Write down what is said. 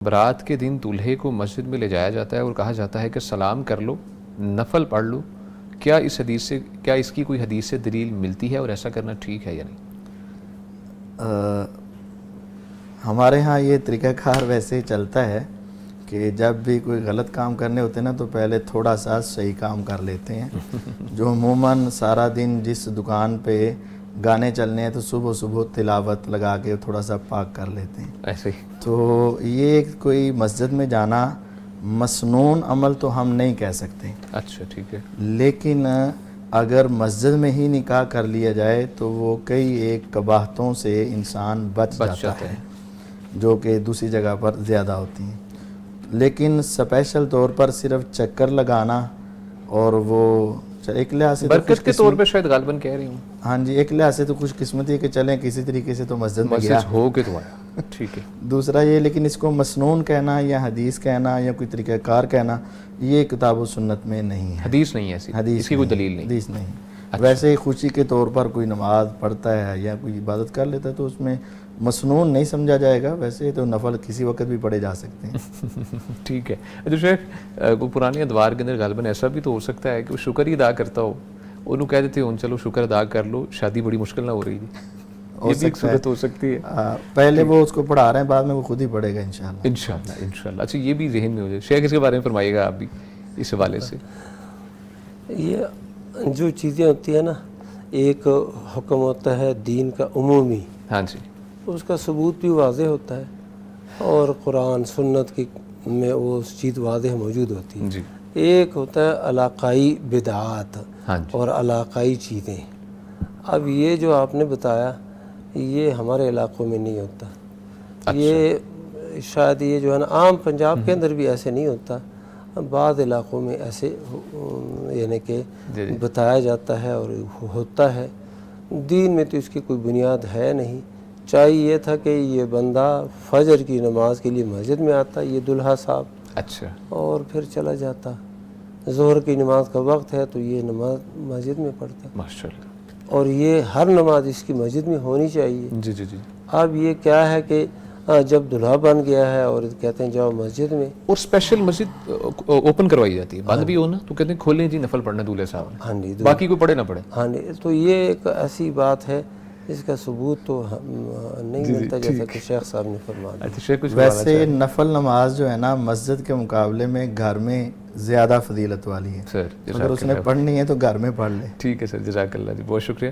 برات کے دن دولہے کو مسجد میں لے جایا جاتا ہے اور کہا جاتا ہے کہ سلام کر لو، نفل پڑھ لو۔ کیا اس کی کوئی حدیث سے دلیل ملتی ہے اور ایسا کرنا ٹھیک ہے یا نہیں؟ ہمارے ہاں یہ طریقہ کار ویسے ہی چلتا ہے کہ جب بھی کوئی غلط کام کرنے ہوتے ہیں نا تو پہلے تھوڑا سا صحیح کام کر لیتے ہیں۔ جو عموماً سارا دن جس دکان پہ گانے چلنے ہیں تو صبح صبح تلاوت لگا کے تھوڑا سا پاک کر لیتے ہیں۔ ایسے ہی تو یہ کوئی مسجد میں جانا مسنون عمل تو ہم نہیں کہہ سکتے، اچھا ٹھیک ہے۔ لیکن اگر مسجد میں ہی نکاح کر لیا جائے تو وہ کئی ایک قباحتوں سے انسان بچ جاتا ہے جو کہ دوسری جگہ پر زیادہ ہوتی ہیں۔ لیکن سپیشل طور پر صرف چکر لگانا اور وہ ایک لحاظ سے برکت کے طور پہ شاید غالباً کہہ رہی ہوں۔ ہاں جی، ایک لحاظ سے تو خوش قسمتی ہے کہ چلیں کسی طریقے سے تو مسجد میں گیا ہو کے تو آیا، ٹھیک ہے۔ دوسرا یہ، لیکن اس کو مسنون کہنا یا حدیث کہنا یا کوئی طریقہ کار کہنا یہ کتاب و سنت میں نہیں ہے، حدیث نہیں ہے ایسی، اس کی کوئی دلیل نہیں۔ حدیث نہیں۔ ویسے ہی خوشی کے طور پر کوئی نماز پڑھتا ہے یا کوئی عبادت کر لیتا ہے تو اس میں مسنون نہیں سمجھا جائے گا، ویسے تو نفل کسی وقت بھی پڑھے جا سکتے ہیں۔ ٹھیک ہے۔ اچھا شیخ، کوئی پرانے ادوار کے اندر غالباً ایسا بھی تو ہو سکتا ہے کہ وہ شکر ہی ادا کرتا ہو، انہوں کہہ دیتے ہوں چلو شکر ادا کر لو، شادی بڑی مشکل نہ ہو رہی تھی، یہ بھی ایک صورت ہو سکتی ہے۔ پہلے وہ اس کو پڑھا رہے ہیں، بعد میں وہ خود ہی پڑھے گا انشاءاللہ۔ انشاءاللہ۔ اچھا یہ بھی ذہن میں ہو جائے، شیخ اس کے بارے میں فرمائیے گا آپ بھی اس حوالے سے۔ یہ جو چیزیں ہوتی ہیں نا، ایک حکم ہوتا ہے دین کا عمومی، ہاں جی، اس کا ثبوت بھی واضح ہوتا ہے اور قرآن سنت کی میں وہ چیز واضح موجود ہوتی ہے۔ جی، ایک ہوتا ہے علاقائی بدعات ہاں جی، اور علاقائی چیزیں۔ اب یہ جو آپ نے بتایا یہ ہمارے علاقوں میں نہیں ہوتا، یہ شاید یہ جو ہے نا عام پنجاب کے اندر بھی ایسے نہیں ہوتا، بعض علاقوں میں ایسے یعنی کہ بتایا جاتا ہے اور ہوتا ہے۔ دین میں تو اس کی کوئی بنیاد ہے نہیں۔ چاہیے یہ تھا کہ یہ بندہ فجر کی نماز کے لیے مسجد میں آتا، یہ دلہا صاحب، اچھا، اور پھر چلا جاتا۔ ظہر کی نماز کا وقت ہے تو یہ نماز مسجد میں پڑھتا، ماشاءاللہ۔ اور یہ ہر نماز اس کی مسجد میں ہونی چاہیے۔ جی جی جی۔ اب یہ کیا ہے کہ جب دلہا بن گیا ہے اور کہتے ہیں جاؤ مسجد میں، اور اسپیشل مسجد اوپن کروائی جاتی ہے، بند بھی ہونا تو کہتے ہیں کھولیں جی نفل پڑھنا دولہے صاحب نے، ہاں جی، باقی کوئی پڑھے نہ پڑھے۔ ہاں جی، تو یہ ایک ایسی بات ہے اس کا ثبوت تو نہیں ملتا جیسا کہ شیخ صاحب نے فرمایا۔ اچھا شیخ کچھ ویسے نفل نماز جو ہے نا مسجد کے مقابلے میں گھر میں زیادہ فضیلت والی ہے، سر اگر اس نے پڑھنی ہے تو گھر میں پڑھ لے۔ ٹھیک ہے سر، جزاک اللہ جی، بہت شکریہ۔